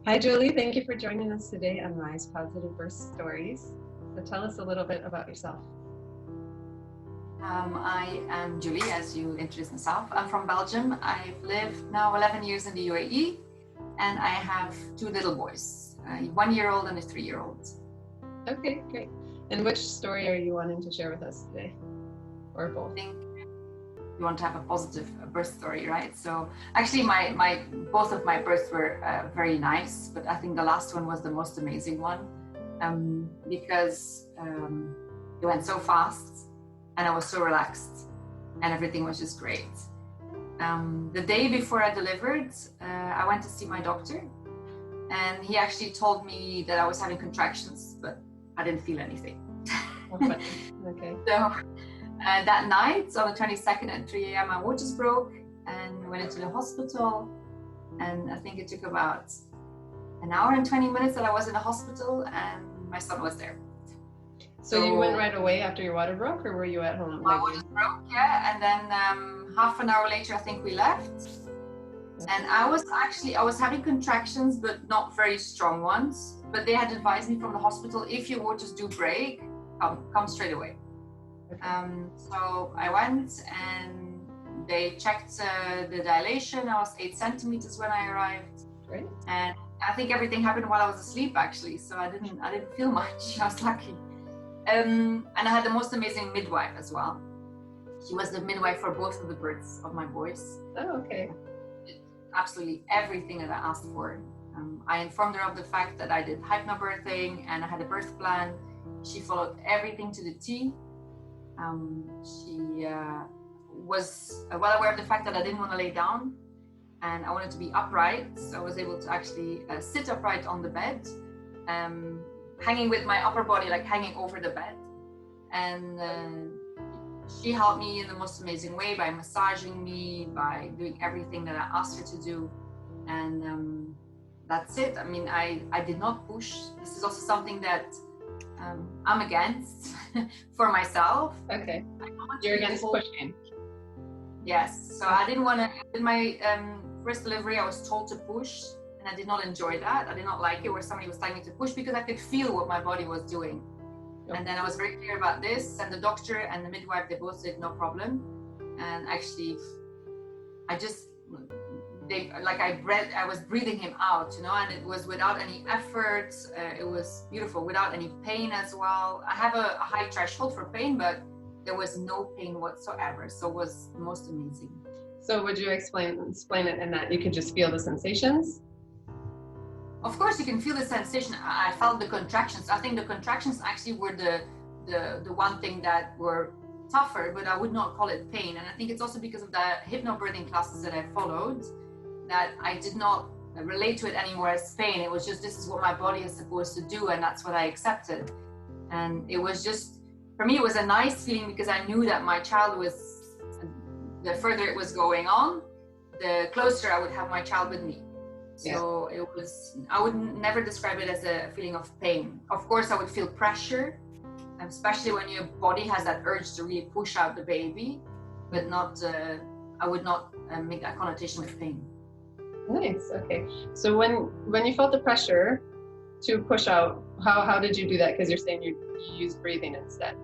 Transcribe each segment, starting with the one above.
Hi, Julie. Thank you for joining us today on Rise Positive Birth Stories. So tell us a little bit about yourself. I am Julie, as you introduced myself. I'm from Belgium. I've lived now 11 years in the UAE, and I have two little boys, a 1-year-old and a 3-year-old. Okay, great. And which story are you wanting to share with us today? Or both? I think you want to have a positive birth story, right? So actually both of my births were very nice, but I think the last one was the most amazing one because it went so fast and I was so relaxed and everything was just great. The day before I delivered, I went to see my doctor, and he actually told me that I was having contractions, but I didn't feel anything. Okay. So that night, on the 22nd at 3 a.m., my waters broke and went into the hospital. And I think it took about an hour and 20 minutes that I was in the hospital, and my son was there. So you went right away after your water broke, or were you at home? My water broke, yeah. And then half an hour later, I think we left. And I was having contractions, but not very strong ones. But they had advised me from the hospital, if your waters do break, come straight away. Okay. So I went and they checked the dilation. I was 8 centimeters when I arrived. Great. And I think everything happened while I was asleep, actually. So I didn't feel much. I was lucky. And I had the most amazing midwife as well. She was the midwife for both of the births of my boys. Oh, okay. Absolutely everything that I asked for. I informed her of the fact that I did hypnobirthing and I had a birth plan. She followed everything to the T. She was well aware of the fact that I didn't want to lay down and I wanted to be upright. So I was able to actually sit upright on the bed, hanging with my upper body, like hanging over the bed. And she helped me in the most amazing way by massaging me, by doing everything that I asked her to do. And that's it. I mean, I did not push. This is also something that I'm against for myself. Okay. You're against pushing. Yes. So I didn't want to. In my first delivery, I was told to push, and I did not enjoy that. I did not like it where somebody was telling me to push because I could feel what my body was doing. And then I was very clear about this, and the doctor and the midwife, they both said no problem. And actually, I was breathing him out, and it was without any effort. It was beautiful, without any pain as well. I have a high threshold for pain, but there was no pain whatsoever. So it was the most amazing. So would you explain it in that you could just feel the sensations? Of course, you can feel the sensation. I felt the contractions. I think the contractions actually were the one thing that were tougher, but I would not call it pain. And I think it's also because of the hypnobirthing classes that I followed that I did not relate to it anymore as pain. It was just, this is what my body is supposed to do, and that's what I accepted. And it was just, for me, it was a nice feeling because I knew that my child was, the further it was going on, the closer I would have my child with me. So it was, I would never describe it as a feeling of pain. Of course, I would feel pressure, especially when your body has that urge to really push out the baby, but not, I would not make that connotation with pain. Nice. Okay. So when you felt the pressure to push out, how did you do that? Because you're saying you used breathing instead.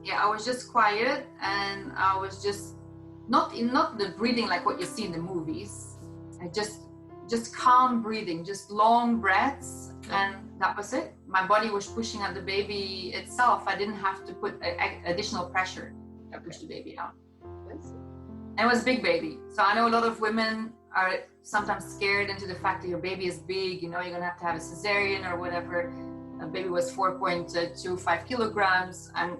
Yeah, I was just quiet, and I was just not the breathing like what you see in the movies. I just calm breathing, just long breaths, and that was it. My body was pushing out the baby itself. I didn't have to put additional pressure to push the baby out. And it was a big baby. So I know a lot of women are sometimes scared into the fact that your baby is big, you're gonna have to have a cesarean or whatever. A baby was 4.25 kilograms, and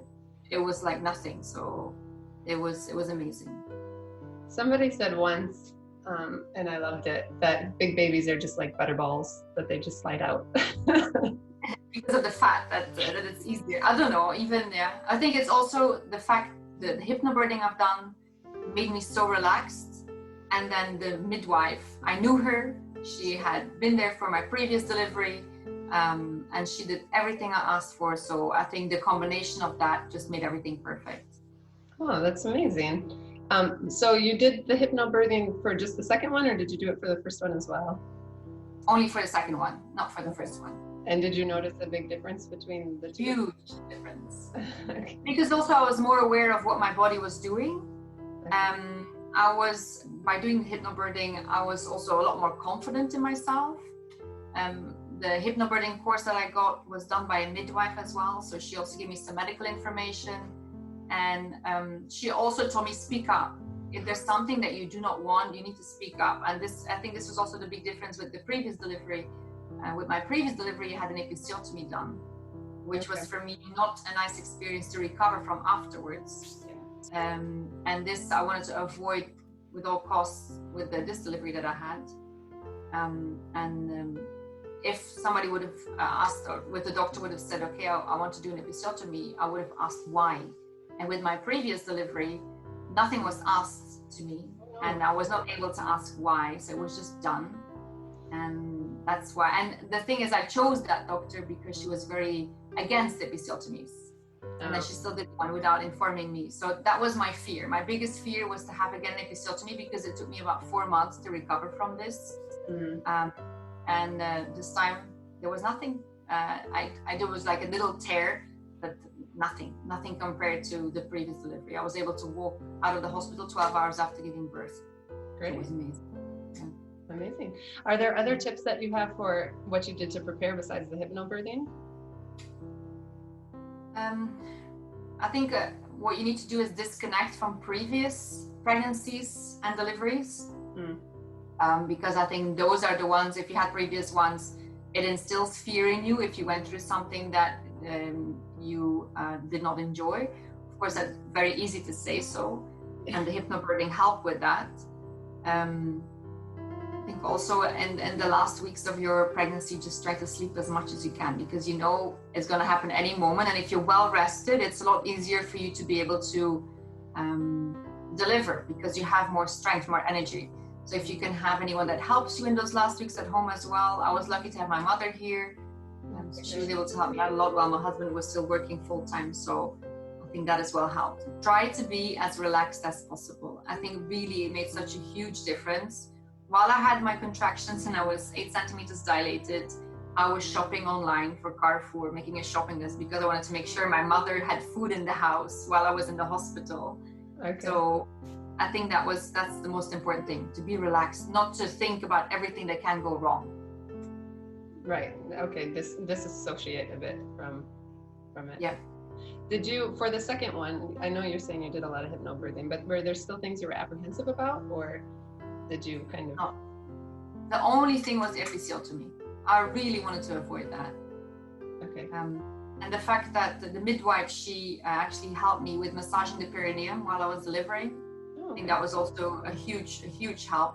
it was like nothing. So it was amazing. Somebody said once, and I loved it, that big babies are just like butterballs, that they just slide out. Because of the fact that it's easier. I don't know, I think it's also the fact that the hypnobirthing I've done made me so relaxed. And then the midwife, I knew her, she had been there for my previous delivery, and she did everything I asked for. So I think the combination of that just made everything perfect. Oh, that's amazing. So you did the hypnobirthing for just the second one, or did you do it for the first one as well? Only for the second one, not for the first one. And did you notice a big difference between the two? Huge difference. Okay. Because also I was more aware of what my body was doing. By doing hypnobirthing, I was also a lot more confident in myself. The hypnobirthing course that I got was done by a midwife as well. So she also gave me some medical information. And she also told me, speak up. If there's something that you do not want, you need to speak up. And I think this was also the big difference with the previous delivery. With my previous delivery, I had an episiotomy done, which was for me not a nice experience to recover from afterwards. And this I wanted to avoid with all costs with this delivery that I had. If somebody would have asked, or with the doctor would have said, okay, I want to do an episiotomy, I would have asked why. And with my previous delivery, nothing was asked to me, and I was not able to ask why, so it was just done. And that's why. And the thing is, I chose that doctor because she was very against episiotomies. And then she still did one without informing me. So that was my fear. My biggest fear was to have again an episiotomy, because it took me about 4 months to recover from this. This time there was nothing. There was like a little tear, but nothing compared to the previous delivery. I was able to walk out of the hospital 12 hours after giving birth. Great. It was amazing. Amazing. Are there other tips that you have for what you did to prepare besides the hypnobirthing? I think what you need to do is disconnect from previous pregnancies and deliveries. Because I think those are the ones, if you had previous ones, it instills fear in you if you went through something that you did not enjoy. Of course, that's very easy to say so, and the hypnobirthing helped with that. I think also in the last weeks of your pregnancy, just try to sleep as much as you can, because you know it's going to happen any moment, and if you're well rested, it's a lot easier for you to be able to deliver, because you have more strength, more energy. So if you can have anyone that helps you in those last weeks at home as well. I was lucky to have my mother here. So she was able to help me out a lot while my husband was still working full time. So I think that as well helped. Try to be as relaxed as possible. I think really it made such a huge difference. While I had my contractions and I was 8 centimeters dilated, I was shopping online for Carrefour, making a shopping list, because I wanted to make sure my mother had food in the house while I was in the hospital. Okay. So I think that's the most important thing, to be relaxed, not to think about everything that can go wrong. Right. Okay. Disassociate a bit from it. Yeah. Did you, for the second one, I know you're saying you did a lot of hypnobirthing, but were there still things you were apprehensive about, or did you kind of? No. The only thing was the episiotomy. I really wanted to avoid that. Okay. And the fact that the midwife, she actually helped me with massaging the perineum while I was delivering. I think that was also a huge help.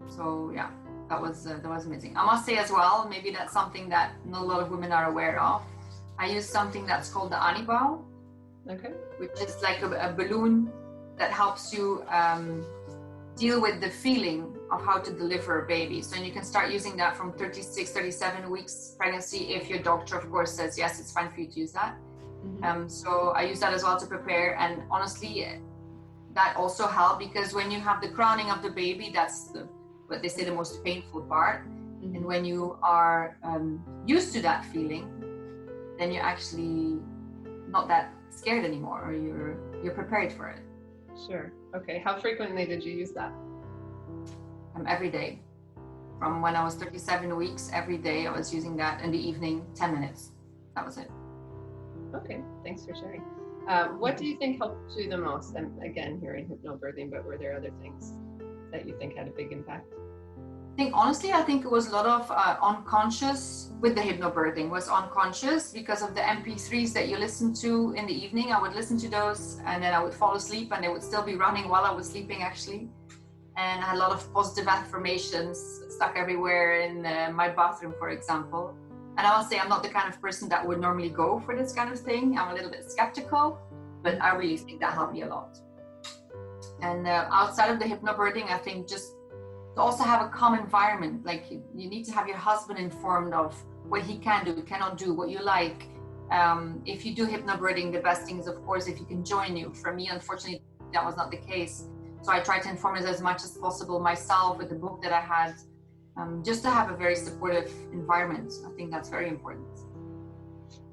So yeah, that was amazing. I must say as well, maybe that's something that not a lot of women are aware of. I use something that's called the Anibal, which is like a balloon that helps you deal with the feeling of how to deliver a baby. So you can start using that from 36, 37 weeks pregnancy, if your doctor, of course, says yes, it's fine for you to use that. So I use that as well to prepare, and honestly, that also helped, because when you have the crowning of the baby, that's what they say the most painful part. And when you are used to that feeling, then you're actually not that scared anymore, or you're prepared for it. Sure. Okay. How frequently did you use that? Every day. From when I was 37 weeks, every day I was using that in the evening, 10 minutes. That was it. Okay. Thanks for sharing. What do you think helped you the most? And again, here in hypnobirthing, but were there other things that you think had a big impact? I think it was a lot of unconscious with the hypnobirthing, was unconscious because of the MP3s that you listen to in the evening. I would listen to those, and then I would fall asleep, and they would still be running while I was sleeping, actually. And I had a lot of positive affirmations stuck everywhere in my bathroom, for example. And I will say I'm not the kind of person that would normally go for this kind of thing. I'm a little bit skeptical, but I really think that helped me a lot. And outside of the hypnobirthing, I think just to also have a calm environment. Like you need to have your husband informed of what he can do, cannot do, what you like. If you do hypnobirthing, the best thing is, of course, if you can join you. For me, unfortunately, that was not the case. So I tried to inform it as much as possible myself with the book that I had. just to have a very supportive environment. I think that's very important.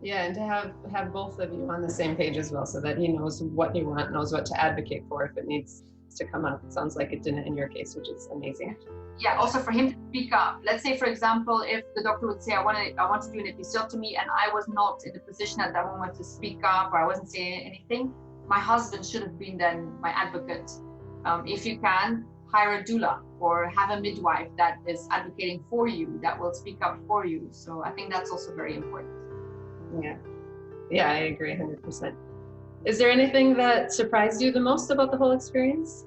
Yeah, and to have both of you on the same page as well, so that he knows what you want, knows what to advocate for if it needs to come up. It sounds like it didn't in your case, which is amazing. Yeah, also for him to speak up. Let's say, for example, if the doctor would say, I want to do an episiotomy, and I was not in the position at that moment to speak up, or I wasn't saying anything, my husband should have been then my advocate. If you can, hire a doula or have a midwife that is advocating for you, that will speak up for you. So I think that's also very important. Yeah, I agree 100%. Is there anything that surprised you the most about the whole experience?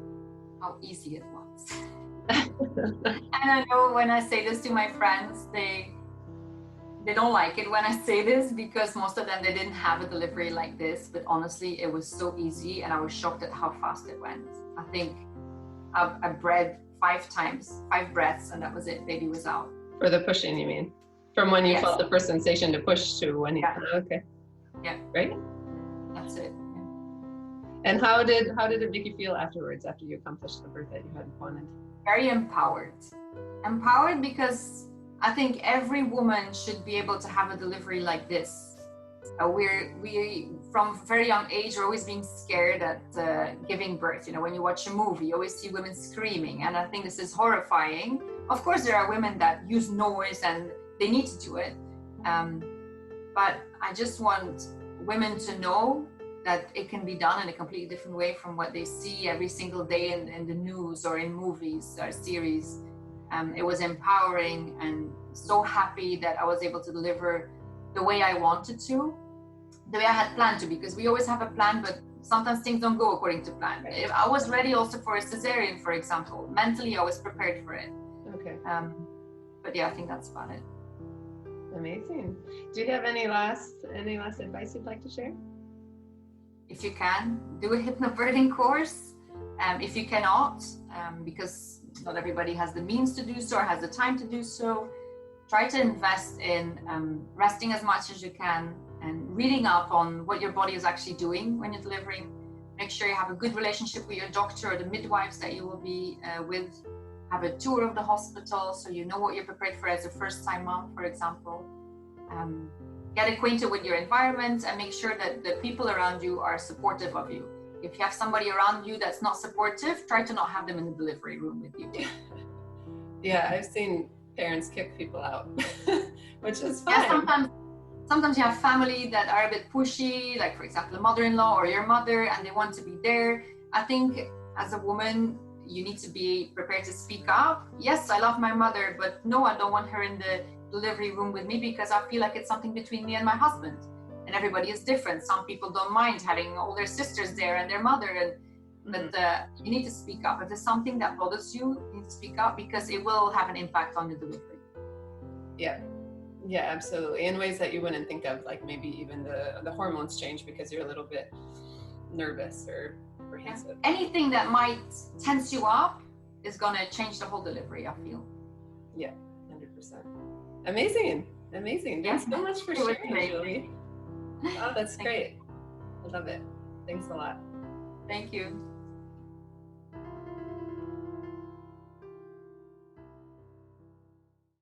How easy it was. And I know when I say this to my friends, they don't like it when I say this, because most of them, they didn't have a delivery like this, but honestly, it was so easy, and I was shocked at how fast it went. I think I bred 5 breaths, and that was it. Baby was out. For the pushing, you mean? From when you Yes. felt the first sensation to push to when you, Yeah. Okay. Yeah. Right? That's it. And how did it make you feel afterwards, after you accomplished the birth that you had wanted? Very empowered. Empowered because I think every woman should be able to have a delivery like this. We from a very young age, we're always being scared at giving birth. You know, when you watch a movie, you always see women screaming, and I think this is horrifying. Of course, there are women that use noise and they need to do it, but I just want women to know that it can be done in a completely different way from what they see every single day in the news or in movies or series. It was empowering, and so happy that I was able to deliver the way I wanted to, the way I had planned to, because we always have a plan, but sometimes things don't go according to plan. If I was ready also for a cesarean, for example. Mentally, I was prepared for it. Okay. But yeah, I think that's about it. Amazing. Do you have any last advice you'd like to share? If you can, do a hypnobirthing course. If you cannot, because not everybody has the means to do so or has the time to do so, try to invest in resting as much as you can and reading up on what your body is actually doing when you're delivering. Make sure you have a good relationship with your doctor or the midwives that you will be with. Have a tour of the hospital so you know what you're prepared for as a first-time mom, for example. Get acquainted with your environment and make sure that the people around you are supportive of you. If you have somebody around you that's not supportive, try to not have them in the delivery room with you. Yeah, I've seen parents kick people out, which is fine. Yeah, sometimes you have family that are a bit pushy, like for example, a mother-in-law or your mother, and they want to be there. I think as a woman, you need to be prepared to speak up. Yes, I love my mother, but no, I don't want her in the delivery room with me because I feel like it's something between me and my husband. And everybody is different. Some people don't mind having all their sisters there and their mother, but you need to speak up. If there's something that bothers you, you need to speak up because it will have an impact on your delivery. Yeah, absolutely. In ways that you wouldn't think of, like maybe even the hormones change because you're a little bit nervous or apprehensive. Anything that might tense you up is going to change the whole delivery, I feel. Yeah, 100%. Amazing. Thanks so much for sharing, Julie. Oh, that's great. I love it. Thanks a lot. Thank you.